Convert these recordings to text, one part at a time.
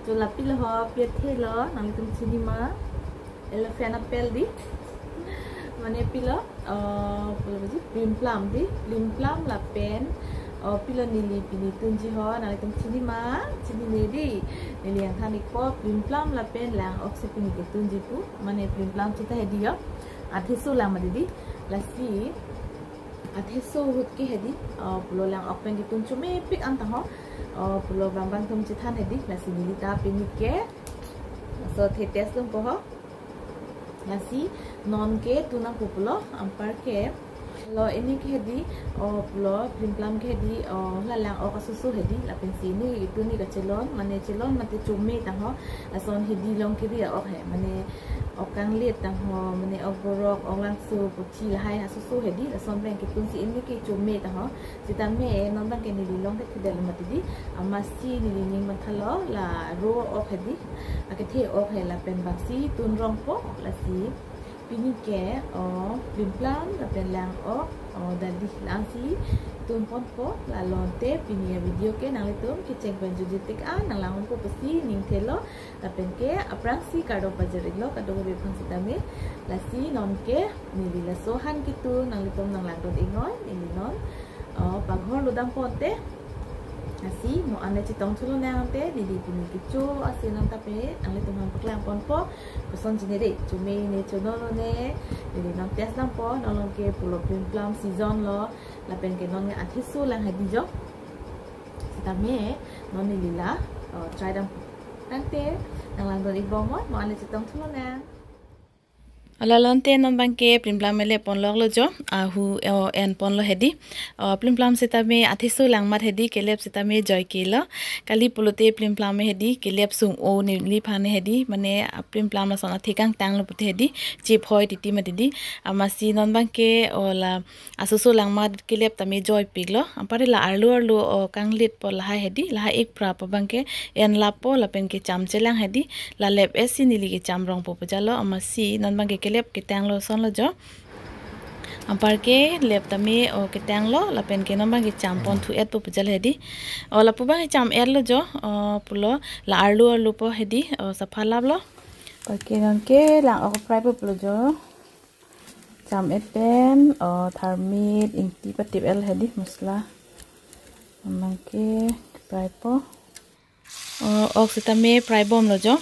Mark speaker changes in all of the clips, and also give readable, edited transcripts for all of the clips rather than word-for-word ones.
Speaker 1: jo lapi lo piethe lo nang tum cinema elephant apple di mane pilo polo baji plim plum la pen pilo nili pini tunji ho nang tum cinema cini nedi nili yang thani ko plim plum la pen lang oxe pini ke tunji pu mane plim plum cita hedi yo adhe so lang madidi lasi adhe so hut ki hedi polo lang open ki tunchu me pik anta ho pulau bambang tum citan hedi nasi milita pinike so thetes tum poho nasi non ke tuna pulo ampar ke lo ini ke hedi pulo primplam ke hedi lalang kasusu hedi la pensi ni itu ni ka celon mate cumi tang ho ason hedi long kiri he mane okang liet tang ho mane ogorok orang su puci lahai asusu hedi ason beng ke tunsi ini ke cumi tang ho sitame non bang ke ni long ke tidak mati di amasi ni ni mathalo la ro hedi akethe he la pen baksi tun rong po la si pini ke primplam la pen lang dadi lang si tun pon po la lonte pini video ke nang litum ke ceng penjujitik nang langon po pasti ning thelo la pen ke aprang si kado pajariglo kado be phansitame la si non ke ni la sohan kitu nang litum nang langdon ingoy ni non paghor ludang ponte nasi mo ane citong chulo nante di pini kicu asinan tapi ang litum han paklang pon po person jinede cumi ne chono ne di nang tes lang po nolong ke pulo plum season lo la pen ke non athisu lang hadijo sitame non ni lila try dam nante nang lang dori bomo mo ane citong chulo na ala lonte non bangke primplam mele pon log lo jo ahu en pon lo hedi primplam setame athisu langmat hedi kelep setame joy kela kali pulote primplam hedi kelep sung o ni li phane hedi mane primplam la sona thikang tang lo pute hedi chip hoy titi matidi amasi non bangke ola asusu langmat kelep tame joy piglo ampare la arlu kanglit po la hedi la ek pra pa bangke en lapo la penke chamchelang hedi la lep esi nili ke chamrong po pajalo amasi non bangke lep kitang lo son lo jo ampar ke lep tame kitang lo la pen ke nomba ke champon thu et po pujal hedi la puba ke cham er lo jo pulo la arlu po hedi safala lo par ke non ke la fry po pulo jo cham et pen tharmit ingti patip el hedi masla nomba ke fry po oxitame fry bom lo jo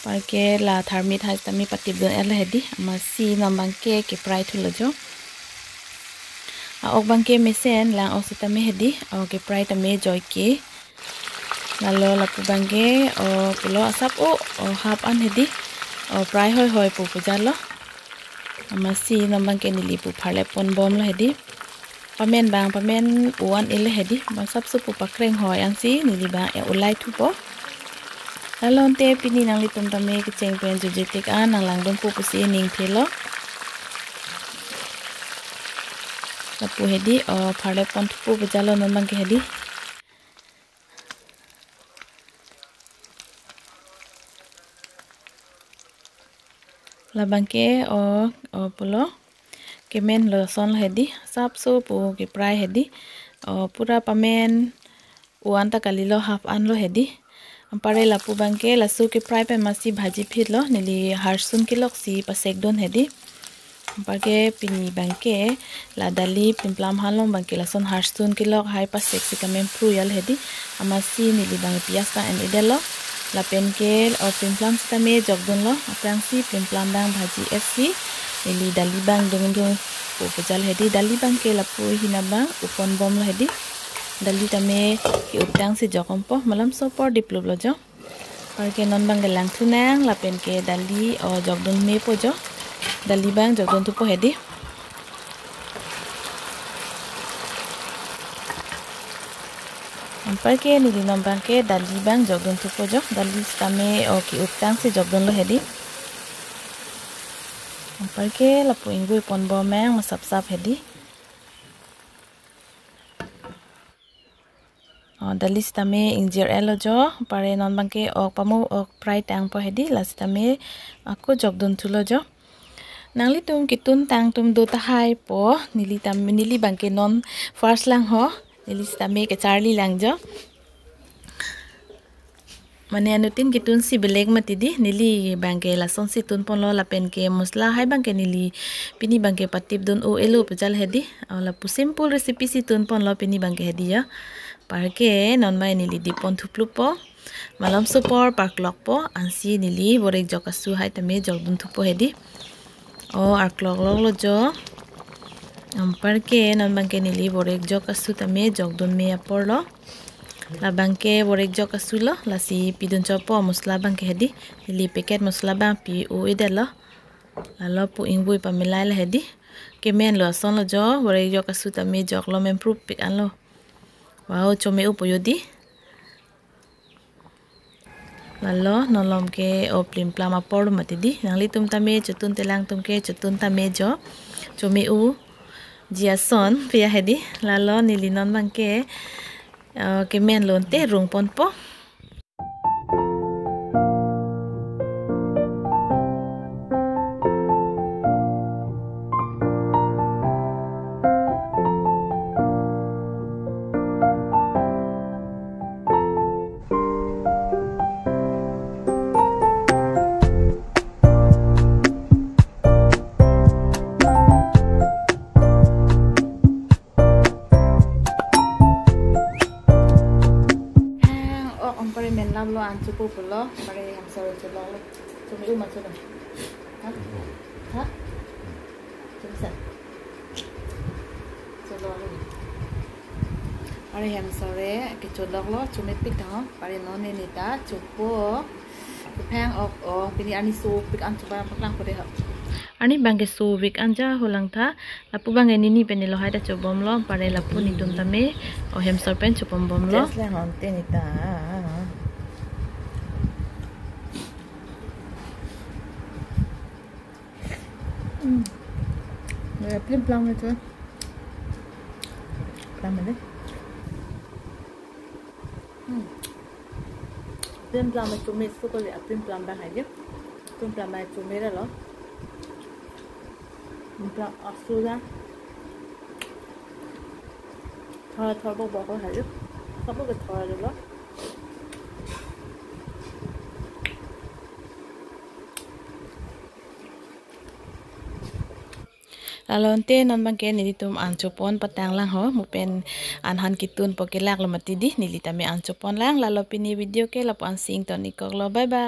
Speaker 1: parke la tharmit has tami patip don el hedi amasi nambang ke fry thulo jo ok bangke mesen lang oxitame hedi ke fry tame joy ke lalo la pu bangke pulo asap hap an hedi fry hoy pu pujalo amasi nambang ke nili pu pharle pon bom lo hedi pamen uan ele hedi bang sap su pu pakreng hoy ansi nili ba e ulai thu po lalonte pini nang litum tame ke ceng pen jujitik nang langdon pu pusi ning thelo lapu hedi pharle pon pu bujalo non bang ke hedi la bangke pulo kemen lo son hedi sap so pu ke prai hedi pura pamen uan ta kalilo half an lo hedi ampare lapu bangke lasu ke fry pe masi bhaji philo nili harsun kilok si pasek don hedi ampake pini bangke la dali pimplam halong bangke lason harsun kilok hai pasek si kamen pruyal hedi amasi nili bang pias ka en idelo la penke pimplam stame jogdon lo aprang si pimplam dang bhaji esi nili dali bang dong po pujal hedi dali bangke lapu hinaba upon bom lo hedi dali tame ki utang si jokompo malam sopor diplub lo jo parke non bang gelang thunang la pen ke dali jogdon me po jo dali bang jogdon tu po hedi parke ni non bang ke dali bang jogdon tu po jo dali tame ki utang si jogdon lo hedi parke la po ingui pon bo mang masap hedi dalis tame injir elo jo pare non bangke pamu fry tang po hedi las tame aku jogdon thulo jo nangli tum kitun tang tum do ta hai po nili bangke non first lang ho nili tame ke charlie lang jo Mane anutin kitun si beleg matidi nili bangke lason si tun pon lo la pen ke musla hai bangke nili pini bangke patip dun o elo pejal hedi la pu simple recipe si tun pon lo pini bangke hedi ya parke non mai nili di pon thuplu po malam supor park lok po ansi nili borek jokasu hai tame jok dun thupo hedi o ark lok lok lo jo parke non bangke nili borek jokasu tame jok dun me apor lo la bangke borek jok asulo la si pidun chopo musla bangke hedi li paket musla bang pi u idelo la lo pu ingui pa milai la hedi kemen lo son lo jo borek jok asu ta me jok lo men proof pik an lo wow chome u poyodi la lo nolom ke o plim plama por matidi nangli tum tame chutun telang tum ke chutun tame jo chome u jia son pia hedi la lo nilinon bangke kemen lon te rung pon po lo an cupu pulo pakai ham sore culo cumi umat culo hah cumi sa culo pakai ham sore ke culo lo cumi pik dah pakai non ini ta cupu peng ok pilih ani su pik an coba paklang kode hak ani bangke su wik anja hulang tha lapu bangai nini penelo haida cobom lo pakai lapu ni tum tame o ham sore pen cupom bom lo tes le honte ni ta plim plam itu plam mana plim plam itu mis suka lihat plim plam bah aja plim plam itu merah loh plam asulah thor bawa aja apa ke thor dulu lalonte non bangke nili tum anchopon patang lang ho mupen anhan kitun pokelak lo matidi nili tame anchopon lang lalo pini video ke lapo ansing to nikok lo bye bye